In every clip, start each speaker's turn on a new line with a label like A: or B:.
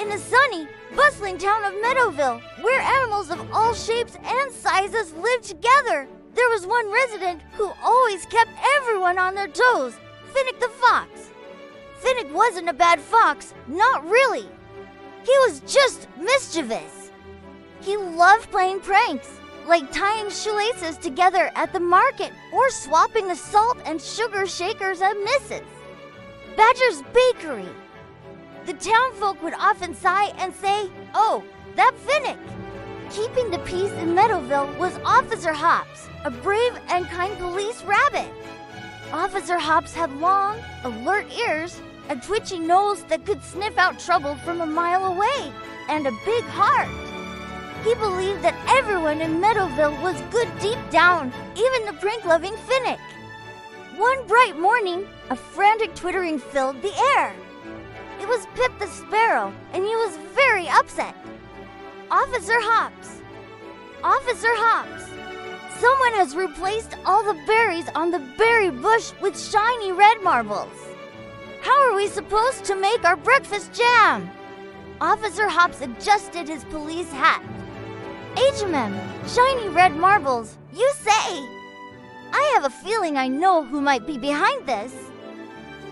A: In the sunny, bustling town of Meadowville, where animals of all shapes and sizes live together, there was one resident who always kept everyone on their toes, Finnick the fox. Finnick wasn't a bad fox, not really. He was just mischievous. He loved playing pranks, like tying shoelaces together at the market or swapping the salt and sugar shakers at Mrs. Badger's bakery. The townfolk would often sigh and say, "Oh, that Finnick." Keeping the peace in Meadowville was Officer Hops, a brave and kind police rabbit. Officer Hops had long, alert ears, a twitchy nose that could sniff out trouble from a mile away, and a big heart. He believed that everyone in Meadowville was good deep down, even the prank-loving Finnick. One bright morning, a frantic twittering filled the air. It was Pip the Sparrow, and he was very upset. "Officer Hops! Officer Hops! Someone has replaced all the berries on the berry bush with shiny red marbles. How are we supposed to make our breakfast jam?" Officer Hops adjusted his police hat. "HMM, shiny red marbles, you say? I have a feeling I know who might be behind this."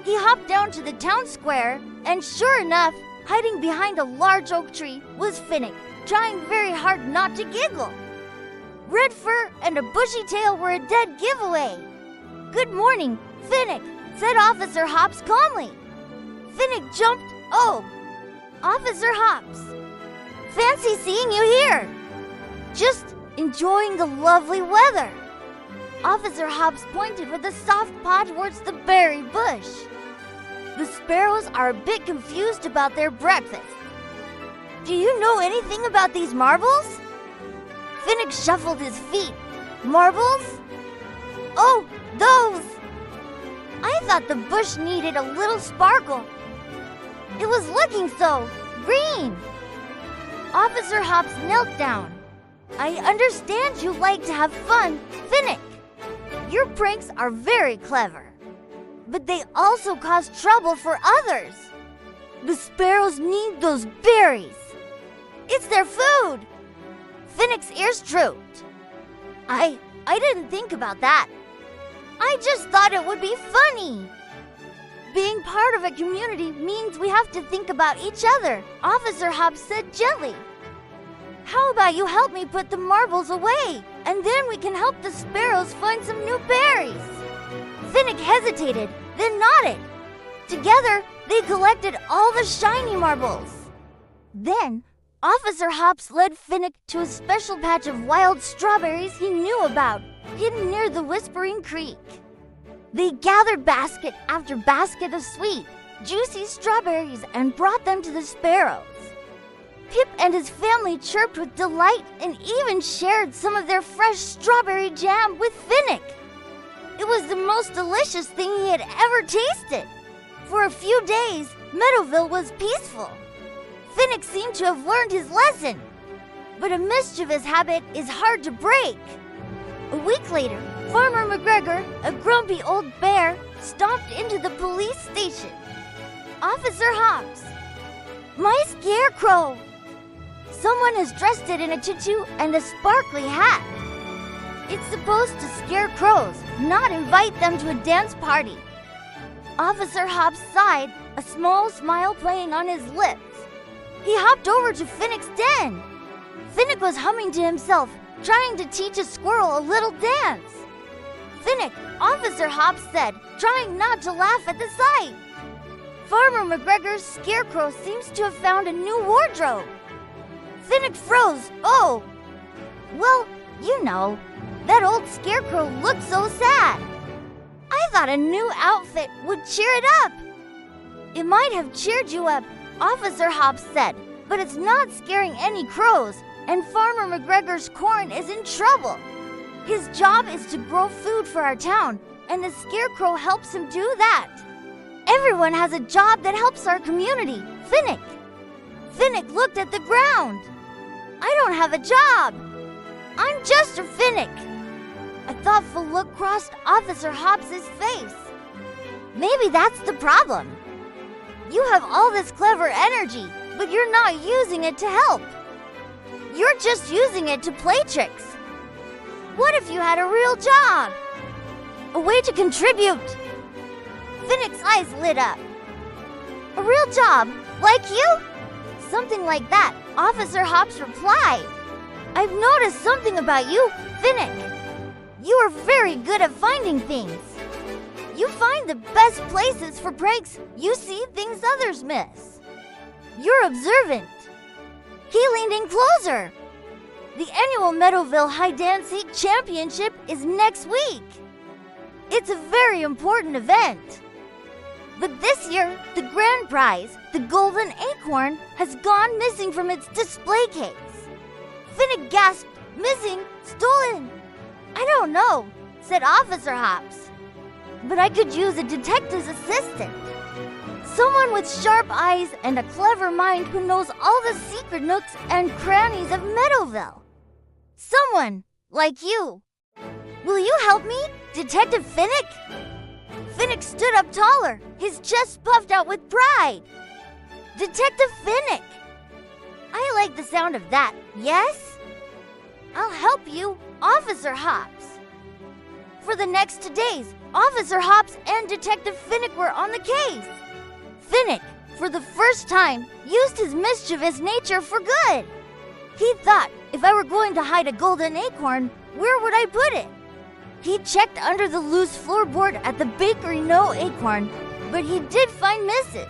A: He hopped down to the town square, and sure enough, hiding behind a large oak tree was Finnick, trying very hard not to giggle. Red fur and a bushy tail were a dead giveaway. "Good morning, Finnick," said Officer Hops calmly. Finnick jumped. "Oh, Officer Hops, fancy seeing you here. Just enjoying the lovely weather." Officer Hops pointed with a soft paw towards the berry bush. The sparrows are a bit confused about their breakfast. "Do you know anything about these marbles?" Finnick shuffled his feet. "Marbles? Oh, those! I thought the bush needed a little sparkle. It was looking so green." Officer Hops knelt down. "I understand you like to have fun, Finnick. Your pranks are very clever, but they also cause trouble for others. The sparrows need those berries. It's their food." Finnick's ears drooped. I didn't think about that. I just thought it would be funny." "Being part of a community means we have to think about each other," Officer Hops said gently. "How about you help me put the marbles away, and then we can help the sparrows find some new berries?" Finnick hesitated, then nodded. Together, they collected all the shiny marbles. Then, Officer Hops led Finnick to a special patch of wild strawberries he knew about, hidden near the Whispering Creek. They gathered basket after basket of sweet, juicy strawberries and brought them to the sparrows. Pip and his family chirped with delight and even shared some of their fresh strawberry jam with Finnick. It was the most delicious thing he had ever tasted. For a few days, Meadowville was peaceful. Finnick seemed to have learned his lesson. But a mischievous habit is hard to break. A week later, Farmer McGregor, a grumpy old bear, stomped into the police station. "Officer Hops, my scarecrow! Someone has dressed it in a tutu and a sparkly hat. It's supposed to scare crows, not invite them to a dance party." Officer Hops sighed, a small smile playing on his lips. He hopped over to Finnick's den. Finnick was humming to himself, trying to teach a squirrel a little dance. "Finnick," Officer Hops said, trying not to laugh at the sight. "Farmer McGregor's scarecrow seems to have found a new wardrobe." Finnick froze. "Oh, well, you know, that old scarecrow looked so sad. I thought a new outfit would cheer it up." "It might have cheered you up," Officer Hops said, "but it's not scaring any crows, and Farmer McGregor's corn is in trouble. His job is to grow food for our town, and the scarecrow helps him do that. Everyone has a job that helps our community, Finnick." Finnick looked at the ground. "I don't have a job. I'm just a Finnick." A thoughtful look crossed Officer Hops's face. "Maybe that's the problem. You have all this clever energy, but you're not using it to help. You're just using it to play tricks. What if you had a real job? A way to contribute? Finnick's eyes lit up. A real job? Like you? Something like that, Officer Hops replied. I've noticed something about you, Finnick. You are very good at finding things. You find the best places for pranks. You see things others miss. You're observant. He leaned in closer. The annual Meadowville Hide-and-Seek Championship is next week. It's a very important event. But this year, the grand prize, the golden acorn, has gone missing from its display case. Finnick gasped, missing, stolen. I don't know, said Officer Hops. But I could use a detective's assistant. Someone with sharp eyes and a clever mind who knows all the secret nooks and crannies of Meadowville. Someone like you. Will you help me, Detective Finnick? Finnick stood up taller, his chest puffed out with pride. Detective Finnick. I like the sound of that, yes? I'll help you, Officer Hops. For the next 2 days, Officer Hops and Detective Finnick were on the case. Finnick, for the first time, used his mischievous nature for good. He thought, if I were going to hide a golden acorn, where would I put it? He checked under the loose floorboard at the bakery No Acorn, but he did find Mrs.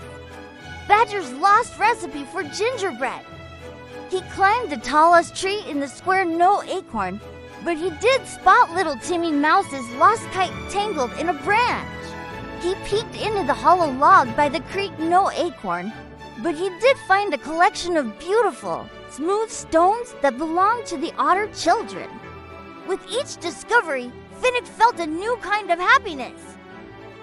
A: Badger's lost recipe for gingerbread. He climbed the tallest tree in the square No Acorn, but he did spot little Timmy Mouse's lost kite tangled in a branch. He peeked into the hollow log by the creek No Acorn, but he did find a collection of beautiful, smooth stones that belonged to the otter children. With each discovery, Finnick felt a new kind of happiness.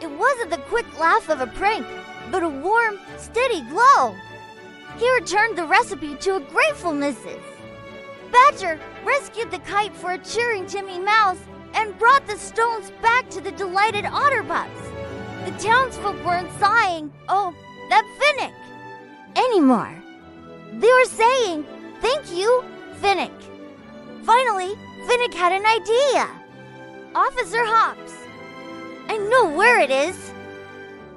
A: It wasn't the quick laugh of a prank, but a warm, steady glow. He returned the recipe to a grateful Mrs. Badger rescued the kite for a cheering Timmy Mouse and brought the stones back to the delighted otter pups. The townsfolk weren't sighing, "Oh, that Finnick," anymore. They were saying, "Thank you, Finnick." Finally, Finnick had an idea. Officer Hops, I know where it is.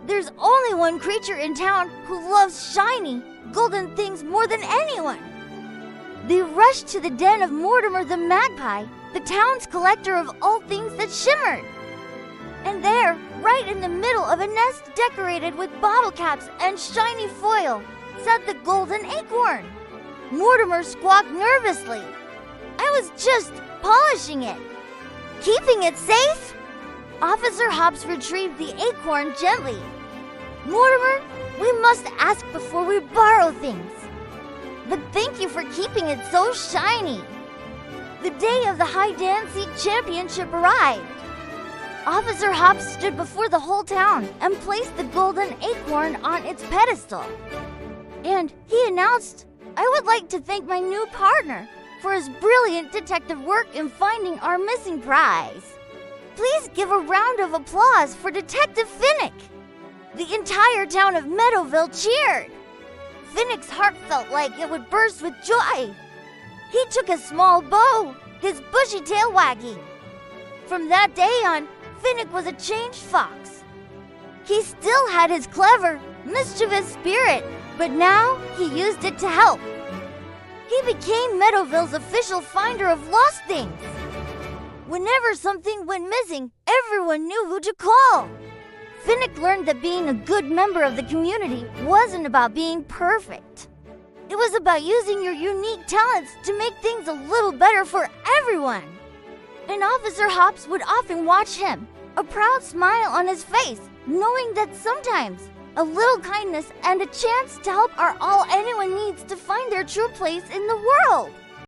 A: There's only one creature in town who loves shiny, golden things more than anyone. They rushed to the den of Mortimer the Magpie, the town's collector of all things that shimmered. And there, right in the middle of a nest decorated with bottle caps and shiny foil, sat the golden acorn. Mortimer squawked nervously. I was just polishing it. Keeping it safe? Officer Hops retrieved the acorn gently. Mortimer, we must ask before we borrow things. But thank you for keeping it so shiny. The day of the Hide-and-Seek Championship arrived. Officer Hops stood before the whole town and placed the golden acorn on its pedestal. And he announced, I would like to thank my new partner for his brilliant detective work in finding our missing prize. Please give a round of applause for Detective Finnick. The entire town of Meadowville cheered. Finnick's heart felt like it would burst with joy. He took a small bow, his bushy tail wagging. From that day on, Finnick was a changed fox. He still had his clever, mischievous spirit, but now he used it to help. He became Meadowville's official finder of lost things. Whenever something went missing, everyone knew who to call. Finnick learned that being a good member of the community wasn't about being perfect. It was about using your unique talents to make things a little better for everyone. And Officer Hops would often watch him, a proud smile on his face, knowing that sometimes a little kindness and a chance to help are all anyone needs to find their true place in the world.